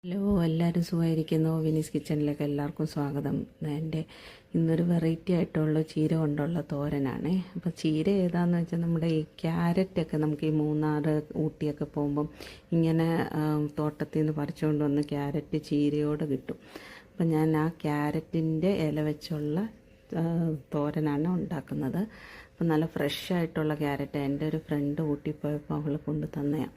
Hello, എല്ലാവരും സുഖമായിരിക്കുന്നു. വിനീസ് കിച്ചണിലേക്ക് എല്ലാവർക്കും സ്വാഗതം. എൻ്റെ ഇന്നൊരു വെറൈറ്റി ആയിട്ടുള്ള ചീര കൊണ്ടുള്ള തോരനാണ്. അപ്പോൾ ചീര ഏതാണെന്ന് വെച്ചാൽ നമ്മുടെ ഈ ക്യാരറ്റൊക്കെ നമുക്ക് ഈ മൂന്നാർ ഊട്ടിയൊക്കെ പോകുമ്പം ഇങ്ങനെ തോട്ടത്തിൽ നിന്ന് പറിച്ചുകൊണ്ട് വന്ന് ക്യാരറ്റ് ചീരയോടെ കിട്ടും. അപ്പം ഞാൻ ആ ക്യാരറ്റിൻ്റെ ഇല വെച്ചുള്ള തോരനാണ് ഉണ്ടാക്കുന്നത്. അപ്പം നല്ല ഫ്രഷ് ആയിട്ടുള്ള ക്യാരറ്റ് എൻ്റെ ഒരു ഫ്രണ്ട് ഊട്ടി പോയപ്പോൾ അവൾ കൊണ്ട് തന്നെയാണ്.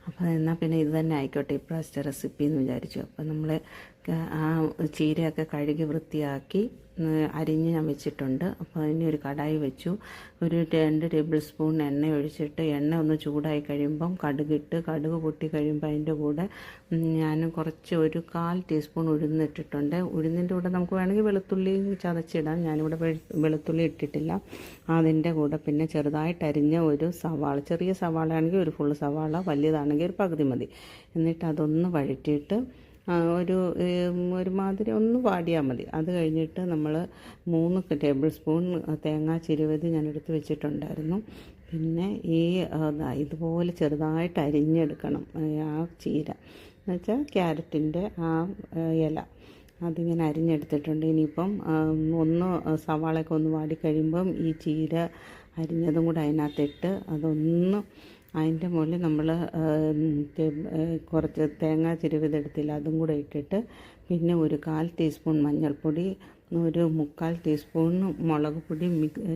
അപ്പോൾ എന്നാൽ പിന്നെ ഇത് തന്നെ ആയിക്കോട്ടെ ഇപ്രാവശ്യത്തെ റെസിപ്പി എന്ന് വിചാരിച്ചു. അപ്പോൾ നമ്മൾ ആ ചീരയൊക്കെ കഴുകി വൃത്തിയാക്കി അരിഞ്ഞ് ഞാൻ വെച്ചിട്ടുണ്ട്. അപ്പോൾ അതിന് ഒരു കടായി വെച്ചു. ഒരു 2 ടേബിൾ സ്പൂൺ എണ്ണ ഒഴിച്ചിട്ട് എണ്ണ ഒന്ന് ചൂടായി കഴിയുമ്പം കടുക് പൊട്ടി കഴിയുമ്പോൾ അതിൻ്റെ കൂടെ ഞാൻ കുറച്ച് ഒരു 1/4 ടീസ്പൂൺ ഉഴുന്നിട്ടിട്ടുണ്ട്. ഉഴുന്നിൻ്റെ കൂടെ നമുക്ക് വേണമെങ്കിൽ വെളുത്തുള്ളി ചതച്ചിടാം. ഞാനിവിടെ വെളുത്തുള്ളി ഇട്ടിട്ടില്ല. അതിൻ്റെ കൂടെ പിന്നെ ചെറുതായിട്ട് അരിഞ്ഞ ഒരു സവാള, ചെറിയ സവാള ആണെങ്കിൽ ഒരു ഫുൾ സവാള, വലിയതാണെങ്കിൽ ഒരു പകുതി മതി. എന്നിട്ട് അതൊന്ന് വഴറ്റിയിട്ട് ഒരുമാതിരി ഒന്ന് വാടിയാൽ മതി. അത് കഴിഞ്ഞിട്ട് നമ്മൾ 3 ടേബിൾ സ്പൂൺ തേങ്ങാ ചിരവതി ഞാൻ എടുത്ത് വെച്ചിട്ടുണ്ടായിരുന്നു. പിന്നെ ഇതുപോലെ ചെറുതായിട്ട് അരിഞ്ഞെടുക്കണം ആ ചീര എന്ന് വെച്ചാൽ ക്യാരറ്റിൻ്റെ ആ ഇല അതിങ്ങനെ അരിഞ്ഞെടുത്തിട്ടുണ്ട്. ഇനിയിപ്പം സവാളയൊക്കെ ഒന്ന് വാടിക്കഴിയുമ്പം ഈ ചീര അരിഞ്ഞതും കൂടെ അതിനകത്തിട്ട് അതൊന്ന് അതിൻ്റെ മുകളിൽ നമ്മൾ കുറച്ച് തേങ്ങ ചിരവിതെടുത്തില്ല അതും കൂടെ ഇട്ടിട്ട് പിന്നെ ഒരു 1/4 ടീസ്പൂൺ മഞ്ഞൾപ്പൊടി, ഒരു 3/4 ടീസ്പൂൺ മുളക് പൊടി,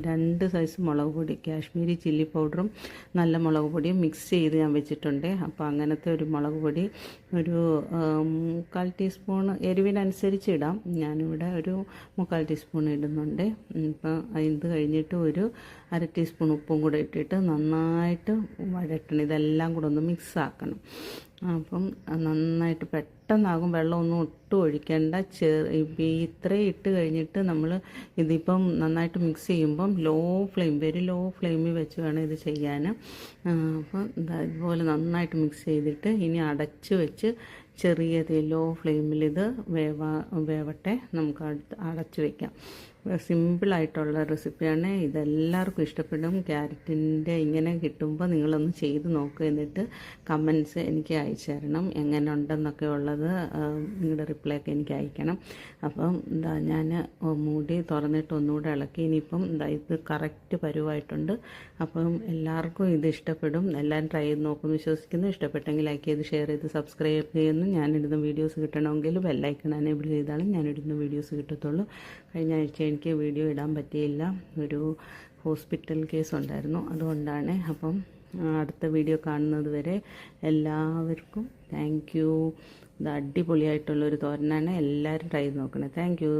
2 സൈസ് മുളക് പൊടി, കാശ്മീരി ചില്ലി പൗഡറും നല്ല മുളക് പൊടിയും മിക്സ് ചെയ്ത് ഞാൻ വെച്ചിട്ടുണ്ട്. അപ്പോൾ അങ്ങനത്തെ ഒരു മുളക് പൊടി ഒരു 3/4 ടീസ്പൂൺ എരിവിനനുസരിച്ച് ഇടാം. ഞാനിവിടെ ഒരു 3/4 ടീസ്പൂൺ ഇടുന്നുണ്ട്. ഇപ്പം ഇത് കഴിഞ്ഞിട്ട് ഒരു 1/2 ടീസ്പൂൺ ഉപ്പും കൂടെ ഇട്ടിട്ട് നന്നായിട്ട് വഴറ്റണം. ഇതെല്ലാം കൂടെ ഒന്ന് മിക്സ് ആക്കണം. അപ്പം നന്നായിട്ട് പെട്ടെന്നാകും. വെള്ളമൊന്നും ഒട്ടും ഒഴിക്കേണ്ട. ഇത്രയും ഇട്ട് കഴിഞ്ഞിട്ട് നമ്മൾ ഇതിപ്പം നന്നായിട്ട് മിക്സ് ചെയ്യുമ്പം വെരി ലോ ഫ്ലെയിമിൽ വെച്ച് വേണം ഇത് ചെയ്യാൻ. അപ്പം ഇതുപോലെ നന്നായിട്ട് മിക്സ് ചെയ്തിട്ട് ഇനി അടച്ച് വെച്ച് ചെറിയ ലോ ഫ്ലെയിമിൽ ഇത് വേവട്ടെ. നമുക്ക് അടച്ച് വയ്ക്കാം. സിമ്പിളായിട്ടുള്ള റെസിപ്പിയാണ്. ഇതെല്ലാവർക്കും ഇഷ്ടപ്പെടും. ക്യാരറ്റിൻ്റെ ഇങ്ങനെ കിട്ടുമ്പോൾ നിങ്ങളൊന്ന് ചെയ്ത് നോക്കുക. എന്നിട്ട് കമൻസ് എനിക്ക് അയച്ചു തരണം. എങ്ങനെ ഉണ്ടെന്നൊക്കെ ഉള്ളത് നിങ്ങളുടെ റിപ്ലൈ ഒക്കെ എനിക്ക് അയക്കണം. അപ്പം ഞാൻ മൂടി തുറന്നിട്ട് ഒന്നുകൂടെ ഇളക്കി. ഇനിയിപ്പം ഇത് കറക്റ്റ് പരുവായിട്ടുണ്ട്. അപ്പം എല്ലാവർക്കും ഇത് ഇഷ്ടപ്പെടും. എല്ലാവരും ട്രൈ ചെയ്ത് നോക്കുമെന്ന് വിശ്വസിക്കുന്നു. ഇഷ്ടപ്പെട്ടെങ്കിൽ ലൈക്ക് ചെയ്ത് ഷെയർ ചെയ്ത് സബ്സ്ക്രൈബ് ചെയ്യുന്നു. ഞാനിടുന്ന വീഡിയോസ് കിട്ടണമെങ്കിൽ ബെല്ലൈക്കൺ എനേബിൾ ചെയ്താലും ഞാനിടുന്ന വീഡിയോസ് കിട്ടത്തുള്ളൂ. കഴിഞ്ഞ ആഴ്ച എനിക്ക് വീഡിയോ ഇടാൻ പറ്റിയില്ല. ഒരു ഹോസ്പിറ്റൽ കേസ് ഉണ്ടായിരുന്നു, അതുകൊണ്ടാണ്. അപ്പം അടുത്ത വീഡിയോ കാണുന്നത് വരെ എല്ലാവർക്കും താങ്ക് യു. ഇത് അടിപൊളിയായിട്ടുള്ളൊരു തോരനാണ്. എല്ലാവരും ട്രൈ ചെയ്ത് നോക്കണേ. Thank you.